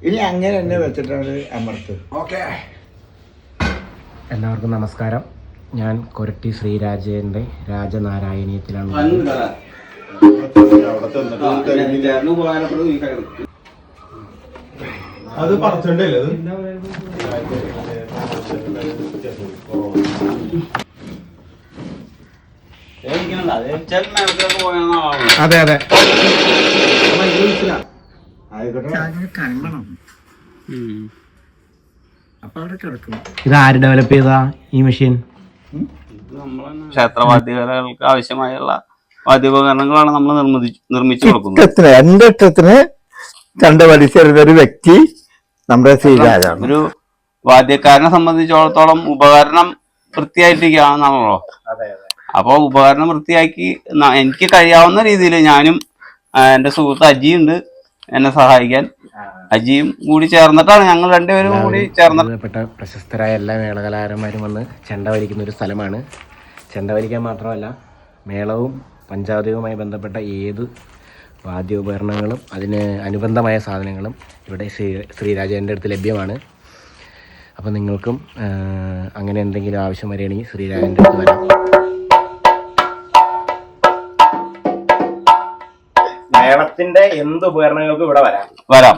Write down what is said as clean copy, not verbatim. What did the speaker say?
ഇനി അങ്ങനെ തന്നെ വെച്ചിട്ടാണ് അമർത്ത്. ഓക്കെ. എല്ലാവർക്കും നമസ്കാരം. ഞാൻ കൊരട്ടി ശ്രീരാജേൻ്റെ രാജനാരായണീയത്തിലാണ്. അത് പറച്ചണ്ടല്ലേ അതെ അതെ ഇത് ആര് ഡെവലപ്പ് ചെയ്താ ഈ മെഷീൻ? ക്ഷേത്രവാദ്യകലകൾക്ക് ആവശ്യമായുള്ള വാദ്യോപകരണങ്ങളാണ് നമ്മൾ നിർമ്മിച്ചു കൊടുക്കുന്നത്. എന്റെ ഇഷ്ടത്തിന് കണ്ടുപഠിച്ചിരുന്ന ഒരു വ്യക്തി നമ്മുടെ ശ്രീരാജാണ്. ഒരു വാദ്യക്കാരനെ സംബന്ധിച്ചിടത്തോളം ഉപകരണം വൃത്തിയായിട്ടിരിക്കുകയാണെന്നാണല്ലോ. അപ്പൊ ഉപകരണം വൃത്തിയാക്കി എനിക്ക് കഴിയാവുന്ന രീതിയിൽ ഞാനും എന്റെ സുഹൃത്ത് അജിയുണ്ട് എന്നെ സഹായിക്കാൻ. അജിയും കൂടി ചേർന്നിട്ടാണ് ഞങ്ങൾ രണ്ടുപേരും കൂടി ചേർന്നിട്ട് പ്രശസ്തരായ എല്ലാ മേളകലാകാരന്മാരും വന്ന് ചെണ്ട വലിക്കുന്ന ഒരു സ്ഥലമാണ്. ചെണ്ട വലിക്കാൻ മാത്രമല്ല, മേളവും പഞ്ചായത്തുമായി ബന്ധപ്പെട്ട ഏത് വാദ്യോപകരണങ്ങളും അതിന് അനുബന്ധമായ സാധനങ്ങളും ഇവിടെ ശ്രീരാജേൻ്റെ അടുത്ത് ലഭ്യമാണ്. അപ്പോൾ നിങ്ങൾക്കും അങ്ങനെ എന്തെങ്കിലും ആവശ്യം വരികയാണെങ്കിൽ ശ്രീരാജേൻ്റെ അടുത്ത് വരാം. മേളത്തിന്റെ എന്ത് ഉപകരണങ്ങൾക്കും ഇവിടെ വരാം.